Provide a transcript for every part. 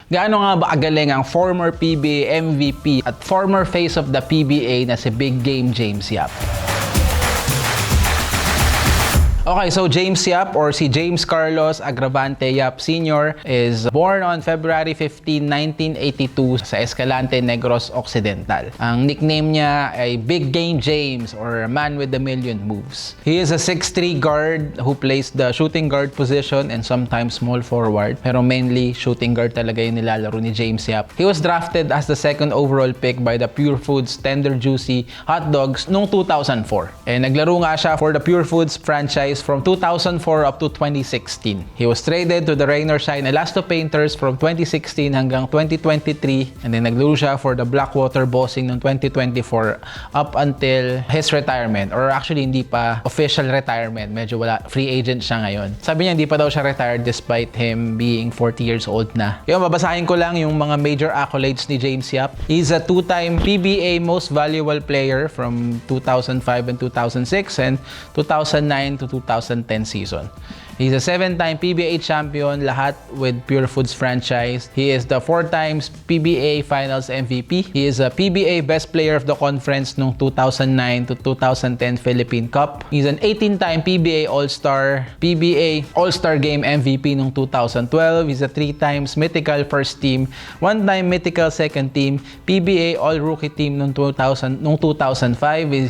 Gaano nga ba kagaling ang former PBA MVP at former face of the PBA na si Big Game James Yap? Okay, so James Yap or si James Carlos Agravante Yap Sr. is born on February 15, 1982 sa Escalante, Negros Occidental. Ang nickname niya ay Big Game James or Man with a Million Moves. He is a 6'3 guard who plays the shooting guard position and sometimes small forward, pero mainly shooting guard talaga yung nilalaro ni James Yap. He was drafted as the second overall pick by the Pure Foods Tender Juicy Hot Dogs noong 2004. And naglaro nga siya for the Pure Foods franchise from 2004 up to 2016. He was traded to the Rain or Shine Elasto Painters from 2016 hanggang 2023, and then naglaro siya for the Blackwater Bossing noong 2024 up until his retirement, or actually hindi pa official retirement, medyo wala, free agent siya ngayon. Sabi niya hindi pa daw siya retired despite him being 40 years old na. Kaya babasahin ko lang yung mga major accolades ni James Yap. He's a two-time PBA Most Valuable Player from 2005 and 2006 and 2009 to 2010 season. He's a 7-time PBA champion, lahat with Pure Foods franchise. He is the 4 times PBA Finals MVP. He is a PBA Best Player of the Conference noong 2009 to 2010 Philippine Cup. He's an 18-time PBA All-Star, PBA All-Star Game MVP noong 2012. He's a 3 times Mythical First Team, 1-time Mythical Second Team, PBA All-Rookie Team noong 2005.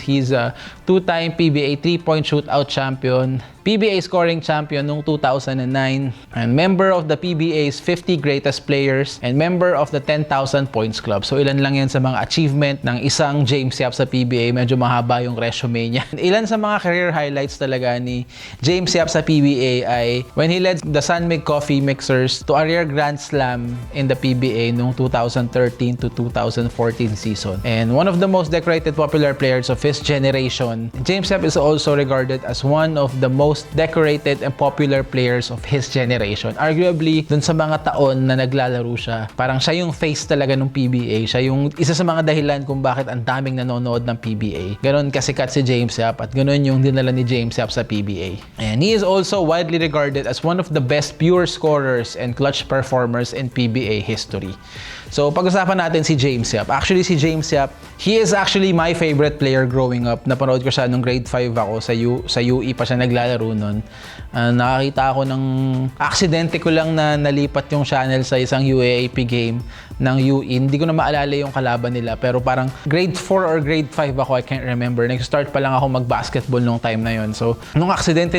He's a 2-time PBA 3-point Shootout Champion, PBA Scoring Champion noong 2009, and member of the PBA's 50 Greatest Players, and member of the 10,000 Points Club. So ilan lang yan sa mga achievement ng isang James Yap sa PBA. Medyo mahaba yung resume niya. Ilan sa mga career highlights talaga ni James Yap sa PBA ay when he led the Sunmig Coffee Mixers to a rare Grand Slam in the PBA noong 2013 to 2014 season. And one of the most decorated popular players of his generation, James Yap is also regarded as one of the most decorated and popular players of his generation. Arguably, dun sa mga taon na naglalaro siya, parang siya yung face talaga ng PBA. Siya yung isa sa mga dahilan kung bakit ang daming nanonood ng PBA. Ganon kasikat si James Yap at ganon yung dinala ni James Yap sa PBA. And he is also widely regarded as one of the best pure scorers and clutch performers in PBA history. So, pag-usapan natin si James Yap. Actually, si James Yap, he is actually my favorite player growing up. Napanood ko siya nung grade 5 ako sa UE pa siya naglalaro nun. Nakakita ako ng aksidente ko lang na nalipat yung channel sa isang UAAP game ng UE. Hindi ko na maalala yung kalaban nila, pero parang grade 4 or grade 5 ako, I can't remember. Nag-start pa lang ako mag-basketball nung time na yun. So, nung aksidente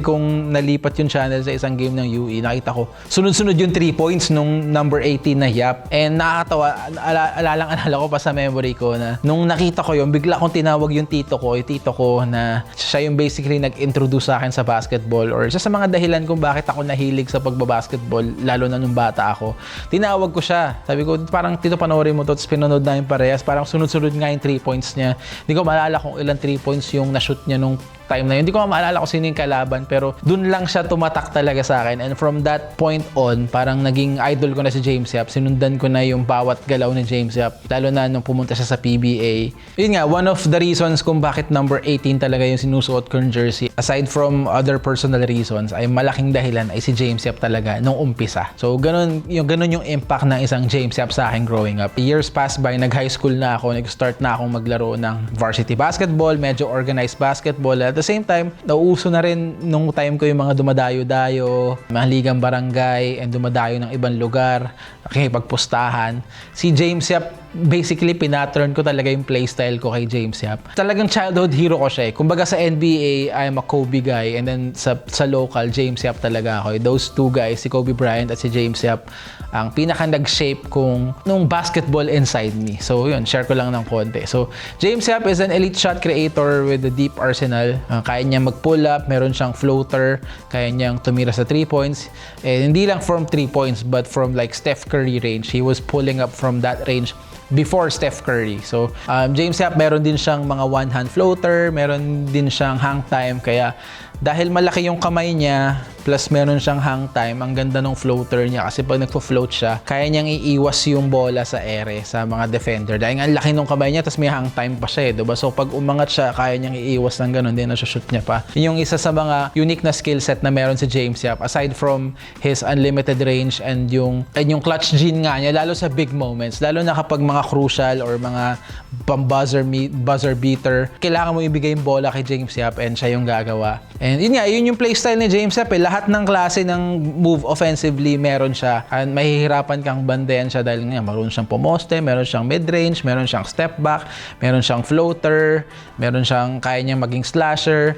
kong nalipat yung channel sa isang game ng UE, nakita ko, sunod-sunod yung 3 points nung number 18 na Yap. And nakakatawa, alala ko pa sa memory ko na nung nakita ko yun, bigla akong tinawag yung tito ko na siya yung basically nag-introduce sa akin sa basketball, or isa sa mga dahilan kung bakit ako nahilig sa pagbabasketball, lalo na nung bata ako. Tinawag ko siya. Sabi ko, parang tito, panoorin mo to, tapos pinanood namin parehas. Parang sunod-sunod nga yung 3 points niya. Hindi ko maalala kung ilang 3 points yung na-shoot niya nung time na yun. Hindi ko maalala kung sino yung kalaban, pero dun lang siya tumatak talaga sa akin. And from that point on, parang naging idol ko na si James Yap. Sinundan ko na yung bawat galaw ni James Yap, lalo na nung pumunta siya sa PBA. Yun nga, one of the reasons kung bakit number 18 talaga yung sinusuot ko ng jersey, aside from other personal reasons, ay malaking dahilan ay si James Yap talaga nung umpisa. So, ganun yung impact ng isang James Yap sa akin growing up. Years passed by, nag-high school na ako, nag-start na akong maglaro ng varsity basketball, medyo organized basketball. At the same time, nauuso na rin nung time ko yung mga dumadayo-dayo, mga ligang barangay, and dumadayo ng ibang lugar, nakikipagpustahan. Si James Yap, basically, pinattern ko talaga yung playstyle ko kay James Yap. Talagang childhood hero ko siya eh. Kumbaga sa NBA, I'm a Kobe guy, and then sa local, James Yap talaga ako. Those two guys, si Kobe Bryant at si James Yap, ang pinaka nag-shape kung nung basketball inside me. So yun, share ko lang ng konti. So James Yap is an elite shot creator with a deep arsenal. Kaya niya mag-pull up, meron siyang floater, kaya niyang tumira sa 3 points. Hindi lang from 3 points, but from like Steph Curry range. He was pulling up from that range before Steph Curry. So, James Yap, meron din siyang mga one-hand floater, meron din siyang hang time, kaya dahil malaki yung kamay niya, plus meron siyang hang time, ang ganda ng floater niya kasi pag nagfo-float siya, kaya niyang iiwas yung bola sa ere sa mga defender. Dahil nga ang laki ng kamay niya, tapos may hang time pa siya, diba? So pag umangat siya, kaya niyang iiwas ng ganun, din na-shoot niya pa. Yun yung isa sa mga unique na skill set na meron si James Yap, aside from his unlimited range and yung clutch gene nga niya, lalo sa big moments, lalo na kapag mga crucial or mga buzzer beater, kailangan mo ibigay yung bola kay James Yap and siya yung gagawa. And yun nga, yun yung playstyle ni James Yap. Lahat ng klase ng move offensively meron siya. And mahihirapan kang bandayan siya dahil nga meron siyang pomoste, meron siyang mid-range, meron siyang step back, meron siyang floater, meron siyang kaya niyang maging slasher,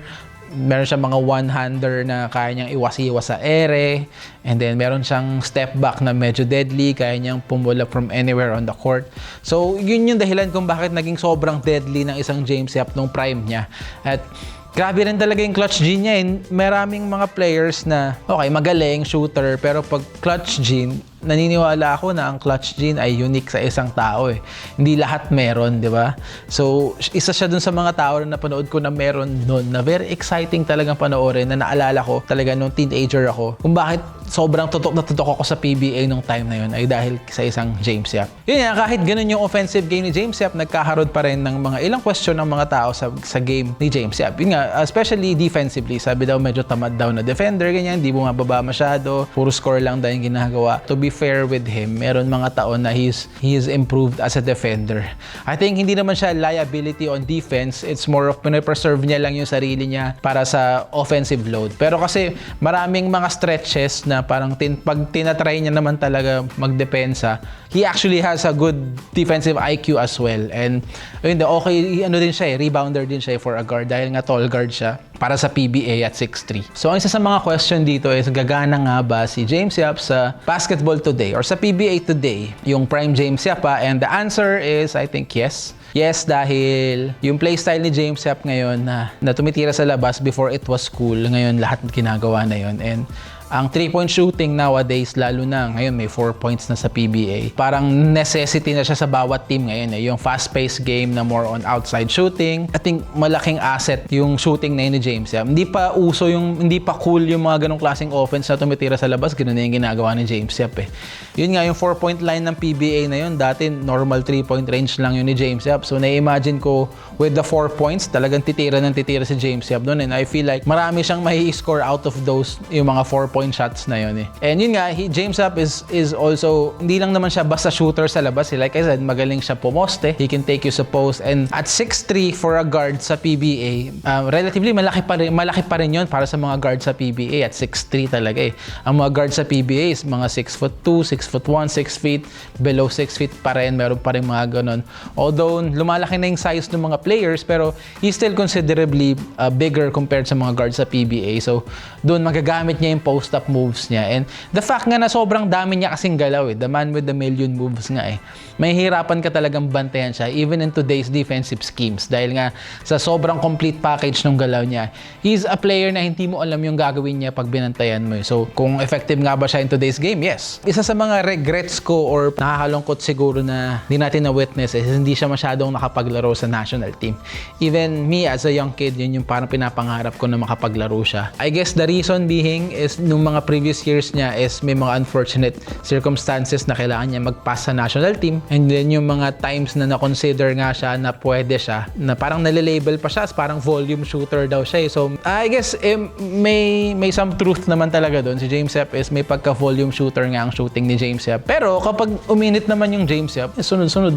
meron siyang mga one-hander na kaya niyang iwas-iwas sa ere, and then meron siyang step back na medyo deadly, kaya niyang pumula from anywhere on the court. So yun yung dahilan kung bakit naging sobrang deadly ng isang James Yap nung prime niya. At grabe rin talaga yung clutch gene niya. Maraming mga players na, okay, magaling, shooter, pero pag clutch gene, naniniwala ako na ang clutch gene ay unique sa isang tao eh. Hindi lahat meron, di ba? So, isa siya dun sa mga tao na napanood ko na meron nun na very exciting talagang panoorin, na naalala ko talaga nung teenager ako kung bakit sobrang tutok na tutok ako sa PBA nung time na yun ay dahil sa isang James Yap. Yun nga, kahit ganun yung offensive game ni James Yap, nagkakaroon pa rin ng mga ilang question ng mga tao sa game ni James Yap. Yun nga, especially defensively, sabi daw medyo tamad daw na defender, ganyan, di bumababa masyado, puro score lang daw yung ginagawa. To be fair with him, meron mga taon na he is improved as a defender. I think hindi naman siya liability on defense, it's more of pinapreserve niya lang yung sarili niya para sa offensive load. Pero kasi maraming mga stretches na parang pag tinatry niya naman talaga magdepensa, he actually has a good defensive IQ as well. And yun, okay, ano din siya rebounder din siya for a guard dahil nga tall guard siya para sa PBA at 6'3". So ang isa sa mga question dito is, gagana nga ba si James Yap sa basketball today or sa PBA today, yung prime James Yap pa? And the answer is, I think, yes. Yes, dahil yung playstyle ni James Yap ngayon na tumitira sa labas before it was cool, ngayon lahat ginagawa na yun. And ang 3-point shooting nowadays, lalo na ngayon may 4 points na sa PBA, parang necessity na siya sa bawat team ngayon eh. Yung fast-paced game na more on outside shooting, I think malaking asset yung shooting na yun ni James Yap. Hindi pa cool yung mga ganong klaseng offense na tumitira sa labas, ganoon na yung ginagawa ni James Yap eh. Yun nga, yung 4-point line ng PBA na yun, dati normal 3-point range lang yun ni James Yap. So na-imagine ko with the 4 points, talagang titira si James Yap doon, and I feel like marami siyang mai-score out of those, yung mga 4-point shots na yun eh. And yun nga, James Yap is also, hindi lang naman siya basta shooter sa labas. Like I said, magaling siya pumoste. He can take you sa post. And at 6'3" for a guard sa PBA, relatively malaki pa rin yun para sa mga guard sa PBA at 6'3" talaga eh. Ang mga guard sa PBA is mga 6'2", 6'1", 6 feet, below 6 feet pa rin. Meron pa rin mga ganun. Although, lumalaki na yung size ng mga players, pero he's still considerably bigger compared sa mga guard sa PBA. So, doon magagamit niya yung post-up moves niya. And the fact nga na sobrang dami niya kasing galaw eh. The man with the million moves nga eh. May hirapan ka talagang bantayan siya even in today's defensive schemes. Dahil nga sa sobrang complete package ng galaw niya, he's a player na hindi mo alam yung gagawin niya pag binantayan mo eh. So, kung effective nga ba siya in today's game? Yes. Isa sa mga regrets ko or nakakalungkot siguro na hindi natin na-witness is hindi siya masyadong nakapaglaro sa national team. Even me as a young kid, yun yung parang pinapangarap ko na makapaglaro siya. I guess the reason being is nung mga previous years niya is may mga unfortunate circumstances na kailangan niya mag-pass sa national team, and then yung mga times na na-consider nga siya na pwede siya, na parang nalilabel pa siya as parang volume shooter daw siya. So I guess may some truth naman talaga doon. Si James Yap is may pagka-volume shooter nga ang shooting ni James Yap. Pero kapag uminit naman yung James Yap, sunod-sunod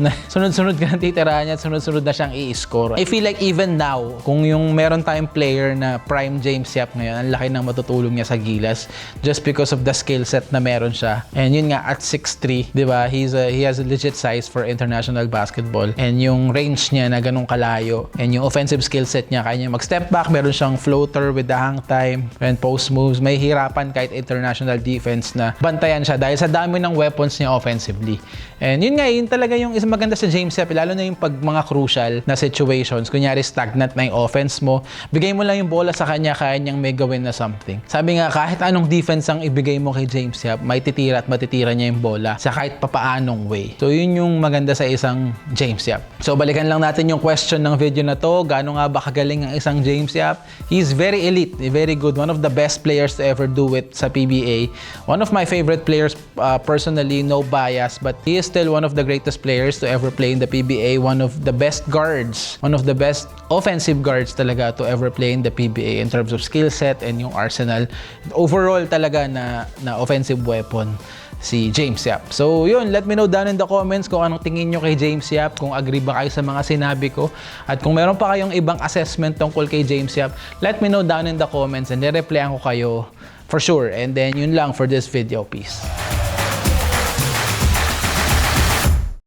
ka ng titirahan niya at sunod-sunod na siyang i-score. I feel like even now, kung yung meron tayong player na prime James Yap ngayon, ang laki ng matutulong niya sa Gilas just because of the skill set na meron siya. And yun nga, at 6'3", di ba? He has a legit size for international basketball. And yung range niya na ganun kalayo. And yung offensive skill set niya, kaya niya mag-step back, meron siyang floater with the hang time and post moves. May hirapan kahit international defense na bantayan siya dahil sa dami ng weapons niya offensively. And yun nga, yun talaga yung isang maganda sa James Yap, lalo na yung pag mga crucial na situations. Kunyari, stagnant na yung offense mo, bigay mo lang yung bola sa kanya, kaya niyang may gawin na something. Sabi nga, kahit anong anong defense ang ibigay mo kay James Yap, may titira at matitira niya yung bola sa kahit papaanong way. So yun yung maganda sa isang James Yap. So balikan lang natin yung question ng video na to. Gaano nga ba kagaling ang isang James Yap? He's very elite, very good. One of the best players to ever do it sa PBA. One of my favorite players personally, no bias, but he is still one of the greatest players to ever play in the PBA. One of the best guards, one of the best offensive guards talaga to ever play in the PBA in terms of skill set and yung arsenal. Overall talaga na offensive weapon si James Yap. So yun, let me know down in the comments kung anong tingin nyo kay James Yap, kung agree ba kayo sa mga sinabi ko, at kung meron pa kayong ibang assessment tungkol kay James Yap, let me know down in the comments and i-replyan ko kayo for sure. And then yun lang for this video. Peace.